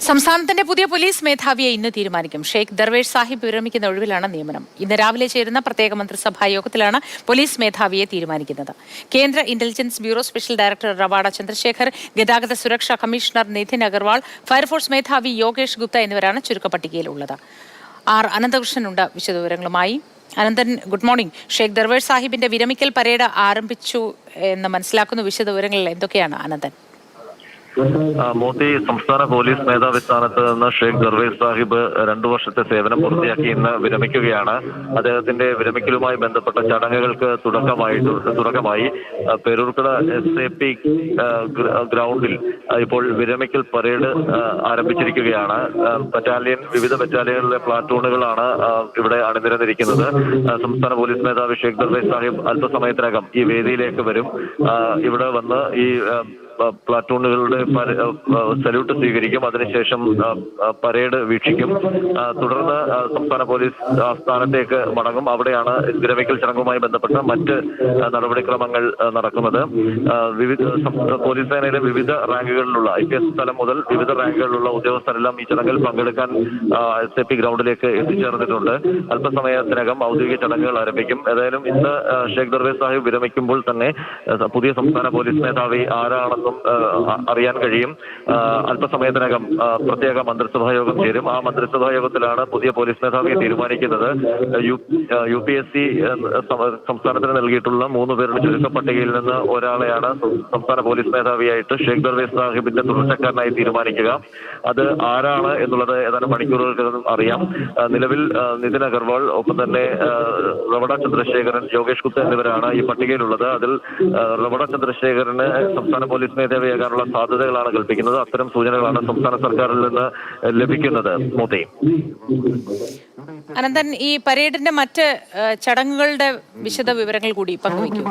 സംസ്ഥാനത്തിന്റെ പുതിയ പോലീസ് മേധാവിയെ ഇന്ന് തീരുമാനിക്കും. ഷെയ്ഖ് ദർവേഷ് സാഹിബ് വിരമിക്കുന്ന ഒഴിവിലാണ് നിയമനം. ഇന്ന് രാവിലെ ചേരുന്ന പ്രത്യേക മന്ത്രിസഭാ യോഗത്തിലാണ് പോലീസ് മേധാവിയെ തീരുമാനിക്കുന്നത്. കേന്ദ്ര intelligence bureau special director Ravada Chandrasekhar, ഗതാഗത സുരക്ഷാ കമ്മീഷണർ നിതിൻ അഗർവാൾ, ഫയർഫോഴ്സ് മേധാവി യോഗേഷ് ഗുപ്ത എന്നിവരാണ് ചുരുക്കപ്പട്ടികയിലുള്ളത്. ആർ അനന്തകൃഷ്ണനുണ്ട് വിശദവിവരങ്ങളുമായി. Ananthan, good morning. ഷെയ്ഖ് ദർവേഷ് സാഹിബിന്റെ വിരമിക്കൽ പരേഡ് ആരംഭിച്ചു എന്ന് മനസ്സിലാക്കുന്ന വിശദവിവരങ്ങൾ എന്തൊക്കെയാണ് അനന്തൻ? മോദി സംസ്ഥാന പോലീസ് മേധാവി സ്ഥാനത്ത് നിന്ന് ഷെയ്ഖ് ദർവേഷ് സാഹിബ് 2 വർഷത്തെ സേവനം പൂർത്തിയാക്കി ഇന്ന് വിരമിക്കുകയാണ്. അദ്ദേഹത്തിന്റെ വിരമിക്കലുമായി ബന്ധപ്പെട്ട ചടങ്ങുകൾക്ക് തുടക്കമായി പേരൂർക്കട SAP ഗ്രൗണ്ടിൽ ഇപ്പോൾ വിരമിക്കൽ പരേഡ് ആരംഭിച്ചിരിക്കുകയാണ്. വിവിധ ബറ്റാലിയനിലെ പ്ലാറ്റൂണുകളാണ് ഇവിടെ അണിനിരന്നിരിക്കുന്നത്. സംസ്ഥാന പോലീസ് മേധാവി ഷെയ്ഖ് ദർവേഷ് സാഹിബ് അല്പസമയത്തിനകം ഈ വേദിയിലേക്ക് വരും. ഇവിടെ വന്ന് ഈ പ്ലാറ്റൂണുകളുടെ സല്യൂട്ട് സ്വീകരിക്കും. അതിനുശേഷം പരേഡ് വീക്ഷിക്കും. തുടർന്ന് സംസ്ഥാന പോലീസ് ആസ്ഥാനത്തേക്ക് മടങ്ങും. അവിടെയാണ് വിരമിക്കൽ ചടങ്ങുമായി ബന്ധപ്പെട്ട മറ്റ് നടപടിക്രമങ്ങൾ നടക്കുന്നത്. പോലീസ് സേനയിലെ വിവിധ റാങ്കുകളിലുള്ള IPS തലം മുതൽ വിവിധ റാങ്കുകളിലുള്ള ഉദ്യോഗസ്ഥരെല്ലാം ഈ ചടങ്ങിൽ പങ്കെടുക്കാൻ SAP ഗ്രൗണ്ടിലേക്ക് എത്തിച്ചേർന്നിട്ടുണ്ട്. അല്പസമയത്തിനകം ഔദ്യോഗിക ചടങ്ങുകൾ ആരംഭിക്കും. ഏതായാലും ഇന്ന് ഷെയ്ഖ് ദർവേഷ് സാഹിബ് വിരമിക്കുമ്പോൾ തന്നെ പുതിയ സംസ്ഥാന പോലീസ് മേധാവി ആരാണെന്നും അറിയാൻ കഴിയും. അല്പസമയത്തിനകം പ്രത്യേക മന്ത്രിസഭാ യോഗം ചേരും. ആ മന്ത്രിസഭാ യോഗത്തിലാണ് പുതിയ പോലീസ് മേധാവിയെ തീരുമാനിക്കുന്നത്. UPSC സംസ്ഥാനത്തിന് നൽകിയിട്ടുള്ള 3 പേരുടെ ചുരുക്കപ്പട്ടികയിൽ നിന്ന് ഒരാളെയാണ് സംസ്ഥാന പോലീസ് മേധാവിയായിട്ട് ഷെയ്ഖ് ദർവേഷ് സാഹിബിന്റെ തുടർച്ചക്കാരനായി തീരുമാനിക്കുക. അത് ആരാണ് എന്നുള്ളത് ഏതാനും മണിക്കൂറുകൾക്കകം അറിയാം. നിലവിൽ നിതിൻ അഗർവാൾ, ഒപ്പം തന്നെ റവാഡ ചന്ദ്രശേഖരൻ, യോഗേഷ് ഗുപ്ത എന്നിവരാണ് ഈ പട്ടികയിലുള്ളത്. അതിൽ റവാഡ ചന്ദ്രശേഖരന് സംസ്ഥാന പോലീസ് മേധാവിയാകാനുള്ള സാധ്യതകളാണ് കൽപ്പിക്കുന്നത്. അത്തരം സൂചനകളാണ് സംസ്ഥാന സർക്കാരിൽ നിന്ന് ലഭിക്കുന്നത്. മോദി, അനന്തൻ, ഈ പരേഡിന്റെ മറ്റ് ചടങ്ങുകളുടെ വിശദ വിവരങ്ങൾ കൂടി പങ്കുവയ്ക്കും.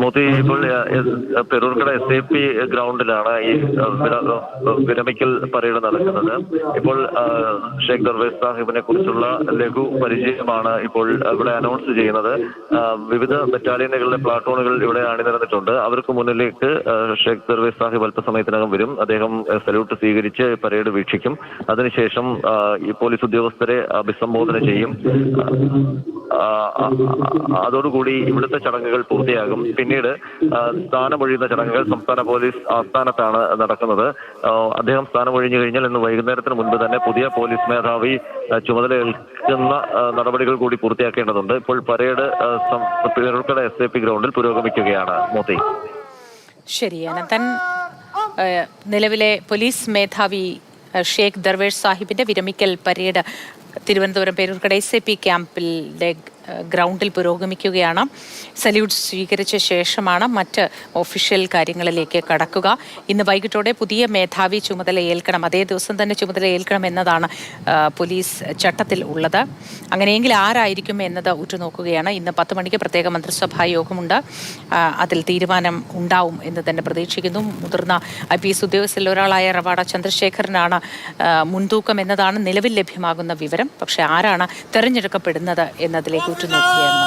മോദി ഇപ്പോൾ പെരൂർക്കട SAP ഗ്രൗണ്ടിലാണ് ഈ വിരമിക്കൽ പരേഡ് നടക്കുന്നത്. ഇപ്പോൾ ഷെയ്ഖ് ദർവേഷ് സാഹിബിനെ കുറിച്ചുള്ള ലഘു പരിചയമാണ് ഇപ്പോൾ ഇവിടെ അനൗൺസ് ചെയ്യുന്നത്. വിവിധ ബറ്റാലിയനുകളിലെ പ്ലാറ്റൂണുകൾ ഇവിടെ അണിനിരന്നിട്ടുണ്ട്. അവർക്ക് മുന്നിലേക്ക് ഷെയ്ഖ് ദർവേഷ് സാഹിബ് അല്പസമയത്തിനകം വരും. അദ്ദേഹം സല്യൂട്ട് സ്വീകരിച്ച് പരേഡ് വീക്ഷിക്കും. അതിനുശേഷം ഈ പോലീസ് ഉദ്യോഗസ്ഥരെ അഭിസംബോധന ചെയ്യും. അതോടുകൂടി ഇവിടുത്തെ ചടങ്ങുകൾ പൂർത്തിയാകും. പിന്നീട് സ്ഥാനമൊഴിയുന്ന ചടങ്ങുകൾ സംസ്ഥാന പോലീസ് ആസ്ഥാനത്താണ് നടക്കുന്നത്. അദ്ദേഹം സ്ഥാനമൊഴിഞ്ഞു കഴിഞ്ഞാൽ ഇന്ന് വൈകുന്നേരത്തിന് മുൻപ് തന്നെ പുതിയ പോലീസ് മേധാവി ചുമതലയേൽക്കുന്ന നടപടികൾ കൂടി പൂർത്തിയാക്കേണ്ടതുണ്ട്. ഇപ്പോൾ പരേഡ് പേരൂർക്കട SAP ഗ്രൗണ്ടിൽ പുരോഗമിക്കുകയാണ്. മോദി, ശരി അനന്തൻ. നിലവിലെ പോലീസ് മേധാവി ഷെയ്ഖ് ദർവേഷ് സാഹിബിന്റെ വിരമിക്കൽ പരേഡ് തിരുവനന്തപുരം പേരൂർക്കട SAP ക്യാമ്പിലെ ഗ്രൗണ്ടിൽ പുരോഗമിക്കുകയാണ്. സല്യൂട്ട് സ്വീകരിച്ച ശേഷമാണ് മറ്റ് ഒഫീഷ്യൽ കാര്യങ്ങളിലേക്ക് കടക്കുക. ഇന്ന് വൈകിട്ടോടെ പുതിയ മേധാവി ചുമതലയേൽക്കണം, അതേ ദിവസം തന്നെ ചുമതലയേൽക്കണം എന്നതാണ് പോലീസ് ചട്ടത്തിൽ ഉള്ളത്. അങ്ങനെയെങ്കിൽ ആരായിരിക്കും എന്നത് ഉറ്റുനോക്കുകയാണ്. ഇന്ന് 10 മണിക്ക് പ്രത്യേക മന്ത്രിസഭാ യോഗമുണ്ട്. അതിൽ തീരുമാനം ഉണ്ടാവും എന്ന് തന്നെ പ്രതീക്ഷിക്കുന്നു. മുതിർന്ന IPS ഉദ്യോഗസ്ഥരിൽ ഒരാളായ റവാഡ ചന്ദ്രശേഖരനാണ് മുൻതൂക്കം എന്നതാണ് നിലവിൽ ലഭ്യമാകുന്ന വിവരം. പക്ഷേ ആരാണ് തെരഞ്ഞെടുക്കപ്പെടുന്നത് എന്നതിലേക്ക് ഉറ്റുനോക്കുകയാണ്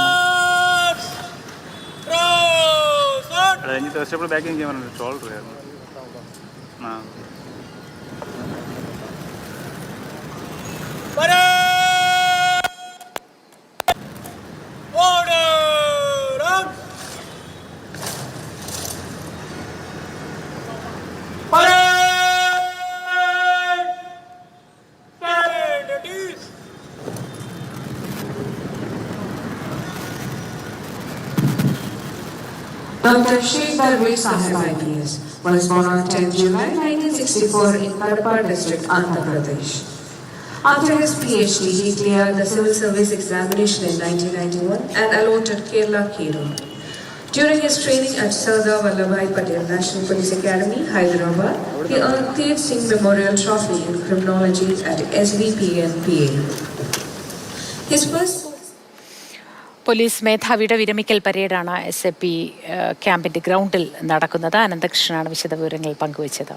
Dr. Sheikh Darvesh Sahib IPS was born on 10 July 1964 in Kadapa district, Andhra Pradesh. After his PhD, he cleared the civil service examination in 1991 and allotted Kerala Kero. During his training at Sardar Vallabhbhai Patel National Police Academy, Hyderabad, he earned Tej Singh Memorial Trophy in Criminology at SVPNPA. His first police മേധാവിയുടെ വിരമിക്കൽ പരേഡാണ് SAP ക്യാമ്പിന്റെ ഗ്രൗണ്ടിൽ നടക്കുന്നത്. അനന്തകൃഷ്ണനാണ് വിശദവിവരങ്ങൾ പങ്കുവച്ചത്.